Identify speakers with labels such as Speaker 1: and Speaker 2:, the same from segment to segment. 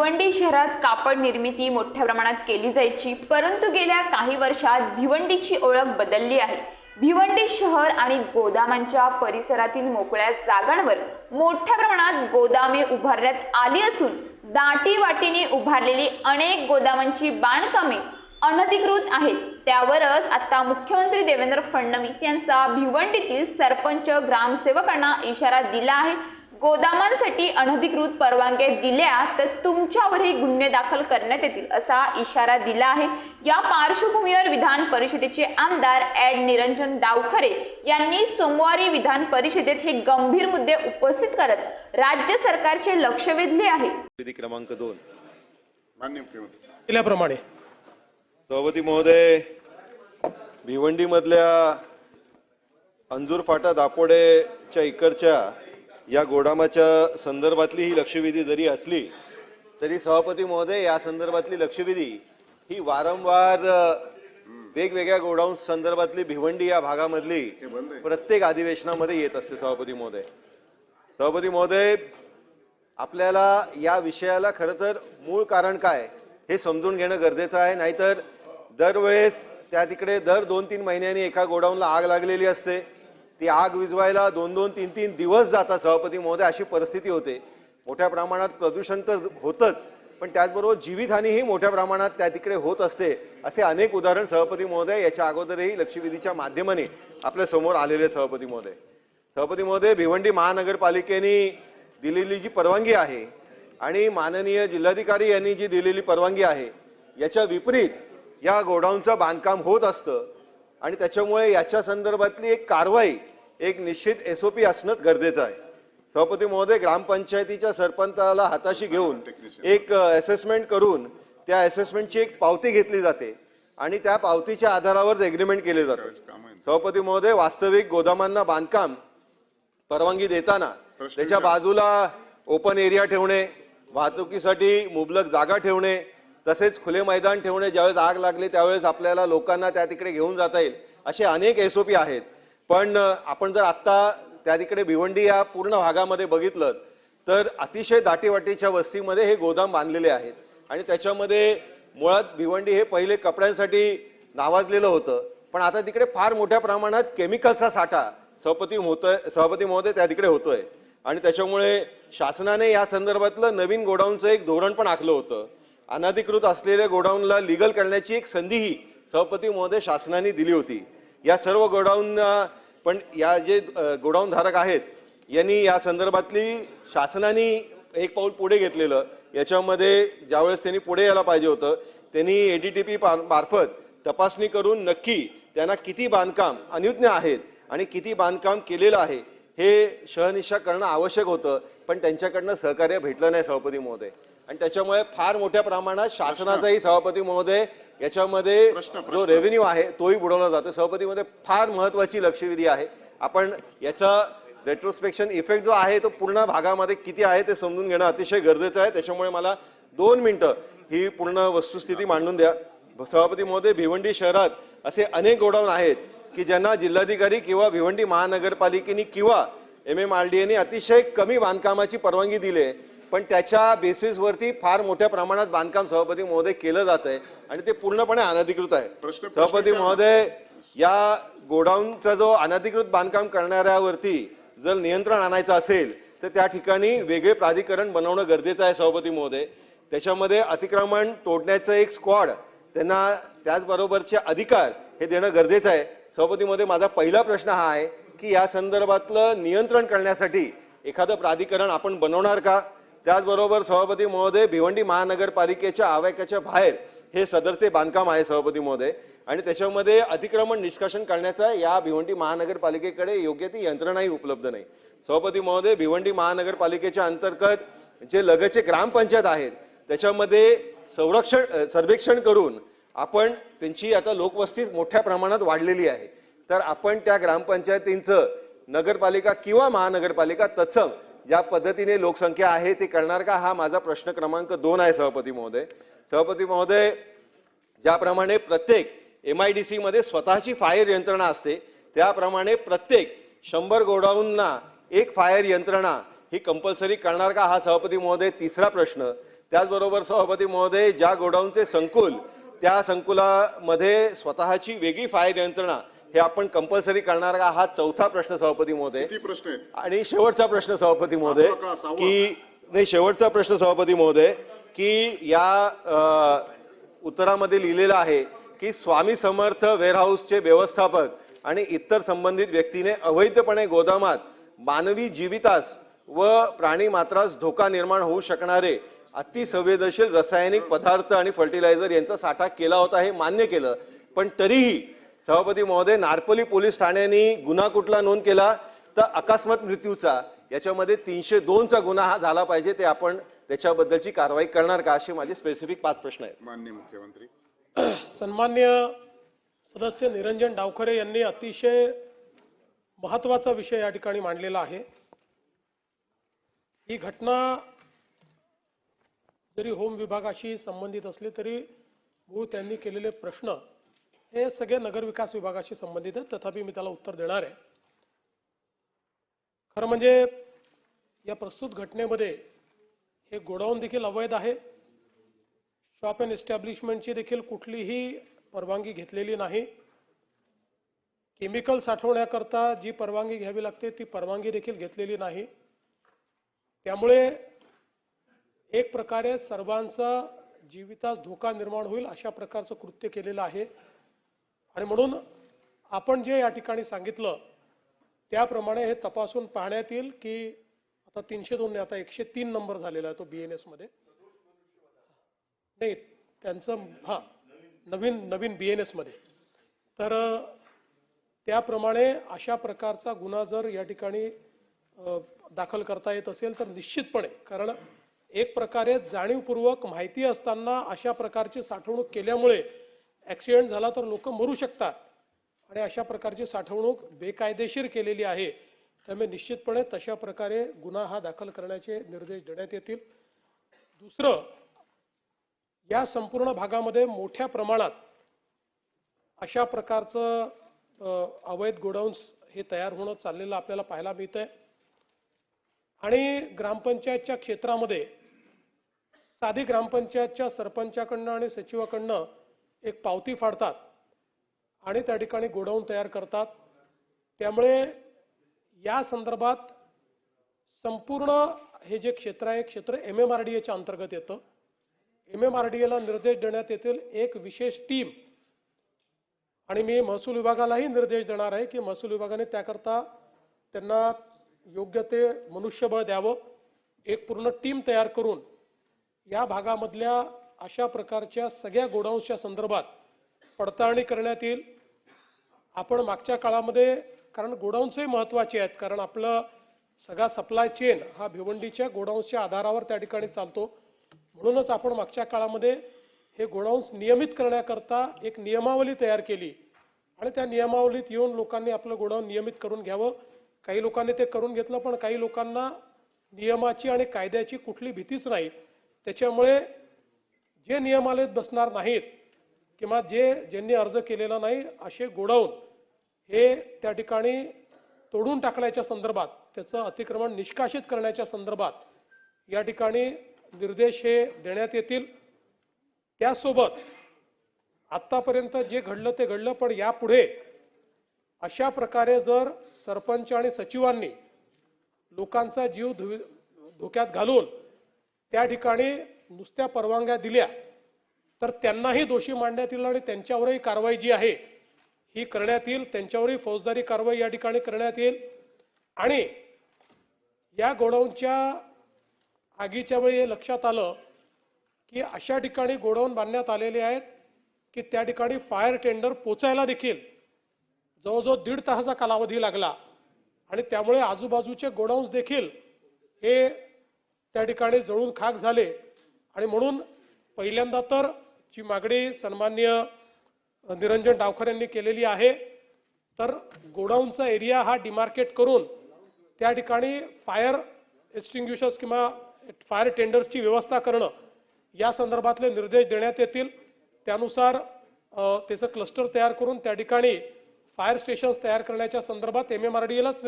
Speaker 1: भिवंडी शहरात कापड निर्मिती मोठ्या प्रमाणात केली जायची, परंतु गेल्या काही वर्षात भिवंडीची ओळख बदलली आहे। भिवंडी शहर आणि गोदामांच्या परिसरातील मोकळ्या जागांवर मोठ्या प्रमाणात गोदामे उभारण्यात आली असून दाटीवाटीने उभारलेली अनेक गोदामांची बांधकामे अनधिकृत आहेत। त्यावरच आता मुख्यमंत्री देवेंद्र फडणवीस यांचा भिवंडीतील सरपंच ग्रामसेवकांना इशारा दिला आहे। गोदामांसाठी अनधिकृत परवानग्या दिल्या तर तुमच्यावरही गुन्हे दाखल करण्यात येतील असा इशारा दिला आहे। या पार्श्वभूमीवर विधान परिषदेचे आमदार ॲड निरंजन डावखरे यांनी सोमवारी विधान परिषदेत हे गंभीर मुद्दे उपस्थित करत राज्य सरकारचे लक्ष वेधले आहे।
Speaker 2: विधी क्रमांक 2
Speaker 3: माननीय मुख्यमंत्री
Speaker 2: केल्याप्रमाणे सभापती महोदय, भिवंडी मधल्या अंजूर फाटा दापोडेच्या इकडच्या या गोदामाच्या संदर्भातली ही लक्षवेधी जरी असली तरी सभापती महोदय या संदर्भातली लक्षवेधी ही वारंवार वेगवेगळ्या गोडाऊन संदर्भातली भिवंडी या भागामधली प्रत्येक अधिवेशनामध्ये येत असते। सभापती महोदय, आपल्याला या विषयाला खरं तर मूळ कारण काय हे समजून घेणं गरजेचं आहे। नाहीतर दरवेळेस त्या तिकडे दर 2-3 महिन्यांनी एका गोडाऊनला आग लागलेली असते, ती आग विझवायला 2-2, 3-3 दिवस जातात सभापती महोदय, अशी परिस्थिती होते। मोठ्या प्रमाणात प्रदूषण तर होतच, पण त्याचबरोबर जीवितहानीही मोठ्या प्रमाणात त्या तिकडे होत असते। असे अनेक उदाहरण सभापती महोदय याच्या अगोदरही लक्षवेधीच्या माध्यमाने आपल्या समोर आलेले। सभापती महोदय, भिवंडी महानगरपालिकेने दिलेली जी परवानगी आहे आणि माननीय जिल्हाधिकारी यांनी जी दिलेली परवानगी आहे याच्या विपरीत या गोडाऊनचं बांधकाम होत असतं आणि त्याच्यामुळे याच्या संदर्भातली एक कारवाई, एक निश्चित SOP असणं गरजेचं आहे। सभापती महोदय, ग्रामपंचायतीच्या सरपंचाला हाताशी घेऊन एक असेसमेंट करून त्या असेसमेंटची एक पावती घेतली जाते आणि त्या पावतीच्या आधारावर एग्रीमेंट केले जाते। सभापती महोदय, वास्तविक गोदामांना बांधकाम परवानगी देताना त्याच्या बाजूला ओपन एरिया ठेवणे, वाहतुकीसाठी मुबलक जागा ठेवणे, तसेच खुले मैदान ठेवणे, ज्यावेळेस आग लागली त्यावेळेस आपल्याला लोकांना त्या तिकडे घेऊन जाता येईल असे अनेक SOP आहेत। पण आपण जर आत्ता त्या तिकडे भिवंडी या पूर्ण भागामध्ये बघितलं तर अतिशय दाटीवाटीच्या वस्तीमध्ये हे गोदाम बांधलेले आहेत आणि त्याच्यामध्ये मुळात भिवंडी हे पहिले कपड्यांसाठी नावाजलेलं होतं, पण आता तिकडे फार मोठ्या प्रमाणात केमिकलचा साठा सभापती महोदय त्या तिकडे होतोय आणि त्याच्यामुळे शासनाने या संदर्भातलं नवीन गोडाऊनचं एक धोरण पण आखलं होतं। अनधिकृत असलेल्या गोडाऊनला लीगल करण्याची एक संधीही सभापती महोदय शासनाने दिली होती। या सर्व गोडाऊन पण या जे गोडाऊन धारक आहेत यांनी या संदर्भातली शासनाने एक पाऊल पुढे घेतलेलं। याच्यामध्ये ज्यावेळेस त्यांनी पुढे यायला पाहिजे होतं त्यांनी ADTP मार्फत तपासणी करून नक्की त्यांना किती बांधकाम अनुज्ञ आहेत आणि किती बांधकाम केलेलं आहे हे शहनिशा करणं आवश्यक होतं, पण त्यांच्याकडनं सहकार्य भेटलं नाही सभापती महोदय आणि त्याच्यामुळे फार मोठ्या प्रमाणात शासनाचाही सभापती महोदय याच्यामध्ये जो रेव्हेन्यू आहे तोही बुडवला जातो। सभापती महोदय, फार महत्त्वाची लक्षवेधी आहे। आपण याचा रेट्रोस्पेक्शन इफेक्ट जो आहे तो पूर्ण भागामध्ये किती आहे ते समजून घेणं अतिशय गरजेचं आहे। त्याच्यामुळे मला 2 मिनिटं ही पूर्ण वस्तुस्थिती मांडून द्या। सभापती महोदय, भिवंडी शहरात असे अनेक गोडाऊन आहेत की ज्यांना जिल्हाधिकारी किंवा भिवंडी महानगरपालिकेने किंवा MMRDAने अतिशय कमी बांधकामाची परवानगी दिली आहे, पण त्याच्या बेसिसवरती फार मोठ्या प्रमाणात बांधकाम सभापती महोदय केलं जात आहे आणि ते पूर्णपणे अनधिकृत आहे। सभापती महोदय, या गोडाऊनचा जो अनधिकृत बांधकाम करणाऱ्यावरती जर नियंत्रण आणायचं असेल तर त्या ठिकाणी वेगळे प्राधिकरण बनवणं गरजेचं आहे सभापती महोदय। त्याच्यामध्ये अतिक्रमण तोडण्याचं एक स्क्वॉड, त्यांना त्याचबरोबरचे अधिकार हे देणं गरजेचं आहे। सभापती महोदय, माझा पहिला प्रश्न हा आहे की या संदर्भातलं नियंत्रण करण्यासाठी एखादं प्राधिकरण आपण बनवणार का? त्याचबरोबर सभापती महोदय, भिवंडी महानगरपालिकेच्या आवाक्याच्या बाहेर हे सदरचे बांधकाम आहे सभापती महोदय आणि त्याच्यामध्ये अतिक्रमण निष्कासन करण्याचा या भिवंडी महानगरपालिकेकडे योग्य ती यंत्रणाही उपलब्ध नाही। सभापती महोदय, भिवंडी महानगरपालिकेच्या अंतर्गत जे लगतचे ग्रामपंचायत आहेत त्याच्यामध्ये सर्वेक्षण करून आपण त्यांची आता लोकवस्ती मोठ्या प्रमाणात वाढलेली आहे, तर आपण त्या ग्रामपंचायतींचं नगरपालिका किंवा महानगरपालिका तत्सम ज्या पद्धतीने लोकसंख्या आहे ते करणार का, हा माझा प्रश्न क्रमांक 2 आहे सभापती महोदय। ज्याप्रमाणे प्रत्येक MIDC मध्ये स्वतःची फायर यंत्रणा असते त्याप्रमाणे प्रत्येक 100 गोडाऊनना एक फायर यंत्रणा ही कंपल्सरी करणार का, हा सभापती महोदय तिसरा प्रश्न। त्याचबरोबर सभापती महोदय, ज्या गोडाऊनचे संकुल, त्या संकुलामध्ये स्वतःची वेगळी फायर यंत्रणा हे आपण कंपल्सरी करणार का, हा चौथा प्रश्न सभापती महोदय.
Speaker 3: किती प्रश्न आहेत?
Speaker 2: आणि शेवटचा प्रश्न सभापती महोदय
Speaker 3: पाचवा का सहावा?
Speaker 2: की नाही, शेवटचा प्रश्न सभापती महोदय की या उत्तरामध्ये लिहिलेलं आहे की स्वामी समर्थ वेअरहाऊसचे व्यवस्थापक आणि इतर संबंधित व्यक्तीने अवैधपणे गोदामात मानवी जीवितास व प्राणी मात्रास धोका निर्माण होऊ शकणारे अतिसंवेदनशील रासायनिक पदार्थ आणि फर्टिलायझर यांचा साठा केला होता, हे मान्य केलं. पण तरीही सभापती महोदय, नारपली पोलीस ठाण्याने गुन्हा कुठला नोंद केला तर अकस्मात मृत्यूचा. याच्यामध्ये 302चा गुन्हा हा झाला पाहिजे. ते आपण त्याच्याबद्दलची कारवाई करणार का, असे माझे स्पेसिफिक 5 प्रश्न आहेत.
Speaker 3: माननीय मुख्यमंत्री.
Speaker 4: सन्मान्य सदस्य निरंजन डावखरे यांनी अतिशय महत्त्वाचा विषय या ठिकाणी मांडलेला आहे. ही घटना जरी होम विभागाशी संबंधित असली तरी मूळ त्यांनी केलेले प्रश्न हे सगळे नगरविकास विभागाशी संबंधित आहेत. तथापि मी त्याला उत्तर देणार आहे. खरं म्हणजे या प्रस्तुत घटनेमध्ये हे गोडाऊन देखील अवैध आहे. शॉप अँड एस्टॅब्लिशमेंटची देखील कुठलीही परवानगी घेतलेली नाही. केमिकल साठवण्याकरता जी परवानगी घ्यावी लागते ती परवानगी देखील घेतलेली नाही. त्यामुळे एक प्रकारे सर्वांचा जीवितास धोका निर्माण होईल अशा प्रकारचं कृत्य केलेलं आहे. आणि म्हणून आपण जे या ठिकाणी सांगितलं त्याप्रमाणे हे तपासून पाहण्यात येईल की आता 302 नाही, आता 103 नंबर झालेला आहे तो BNS मध्ये. नाही, त्यांचं नवीन BNS मध्ये. तर त्याप्रमाणे अशा प्रकारचा गुन्हा जर या ठिकाणी दाखल करता येत असेल तर निश्चितपणे, कारण एक प्रकारे जाणीवपूर्वक माहिती असताना अशा प्रकारची साठवणूक केल्यामुळे ॲक्सिडेंट झाला तर लोक मरू शकतात आणि अशा प्रकारची साठवणूक बेकायदेशीर केलेली आहे. त्यामुळे निश्चितपणे तशा प्रकारे गुन्हा हा दाखल करण्याचे निर्देश देण्यात येतील. दुसरं, या संपूर्ण भागामध्ये मोठ्या प्रमाणात अशा प्रकारचं अवैध गोडाऊन्स हे तयार होणं चाललेलं आपल्याला पाहायला मिळतंय. आणि ग्रामपंचायतच्या क्षेत्रामध्ये साधी ग्रामपंचायतच्या सरपंचाकडनं आणि सचिवाकडनं एक पावती फाडतात आणि त्या ठिकाणी गोडाऊन तयार करतात. त्यामुळे या संदर्भात संपूर्ण हे जे क्षेत्र आहे, क्षेत्र MMRDAच्या अंतर्गत येतं. MMRDAला निर्देश देण्यात येतील एक विशेष टीम, आणि मी महसूल विभागालाही निर्देश देणार आहे की महसूल विभागाने त्याकरता त्यांना योग्य ते मनुष्यबळ द्यावं. एक पूर्ण टीम तयार करून या भागामधल्या अशा प्रकारच्या सगळ्या गोडाऊन्सच्या संदर्भात पडताळणी करण्यात येईल. आपण मागच्या काळामध्ये, कारण गोडाऊन्सही महत्त्वाचे आहेत, कारण आपलं सगळा सप्लाय चेन हा भिवंडीच्या गोडाऊन्सच्या आधारावर त्या ठिकाणी चालतो. म्हणूनच आपण मागच्या काळामध्ये हे गोडाऊन्स नियमित करण्याकरता एक नियमावली तयार केली आणि त्या नियमावलीत येऊन लोकांनी आपलं गोडाऊन नियमित करून घ्यावं. काही लोकांनी ते करून घेतलं, पण काही लोकांना नियमाची आणि कायद्याची कुठली भीतीच नाही. त्याच्यामुळे जे नियमावलीत बसणार नाहीत किंवा ज्यांनी अर्ज केलेला नाही असे गोडाऊन हे त्या ठिकाणी तोडून टाकण्याच्या संदर्भात, त्याचं अतिक्रमण निष्कासित करण्याच्या संदर्भात या ठिकाणी निर्देश हे देण्यात येतील. त्यासोबत आत्तापर्यंत जे घडलं ते घडलं, पण यापुढे अशा प्रकारे जर सरपंच आणि सचिवांनी लोकांचा जीव धोक्यात घालून त्या ठिकाणी नुसत्या परवानग्या दिल्या तर त्यांनाही दोषी मानण्यात येईल आणि त्यांच्यावरही कारवाई जी आहे ही करण्यात येईल. त्यांच्यावरही फौजदारी कारवाई या ठिकाणी करण्यात येईल. आणि या गोडाऊनच्या आगीच्या वेळी हे लक्षात आलं की अशा ठिकाणी गोडाऊन बांधण्यात आलेले आहेत की त्या ठिकाणी फायर टेंडर पोचायला देखील जवळजवळ 1.5 तासाचा कालावधी लागला आणि त्यामुळे आजूबाजूचे गोडाऊन्स देखील हे त्या ठिकाणी जळून खाक झाले. आणि म्हणून पहिल्यांदा तर जी मागणी सन्माननीय निरंजन डावखरे यांनी केलेली आहे, तर गोडाऊनचा एरिया हा डिमार्केट करून त्या ठिकाणी फायर एक्सटिंग्विशर्स किंवा फायर टेंडर्सची व्यवस्था करणं या संदर्भातले निर्देश देण्यात येतील. त्यानुसार त्याचं क्लस्टर तयार करून त्या ठिकाणी फायर स्टेशन्स तयार करण्याच्या संदर्भात MMRDAलाच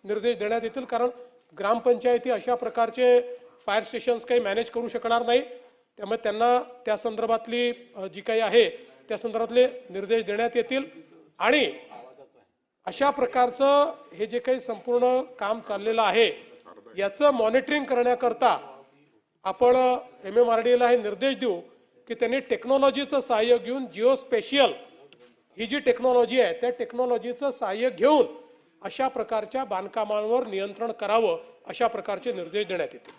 Speaker 4: निर्देश देण्यात येतील. कारण ग्रामपंचायती अशा प्रकारचे फायर स्टेशन्स काही मॅनेज करू शकणार नाही, त्यामुळे त्यांना त्या संदर्भातली जी काही आहे त्या संदर्भातले निर्देश देण्यात येतील आणि अशा प्रकारचं हे जे काही संपूर्ण काम चाललेलं आहे याचं मॉनिटरिंग करण्याकरता आपण MMRDA हे निर्देश देऊ की त्यांनी टेक्नॉलॉजीचं सहाय्य घेऊन जिओस्पेशियल ही जी टेक्नॉलॉजी आहे त्या टेक्नॉलॉजीचं सहाय्य घेऊन अशा प्रकारच्या बांधकामांवर नियंत्रण करावं, अशा प्रकारचे निर्देश देण्यात येतील.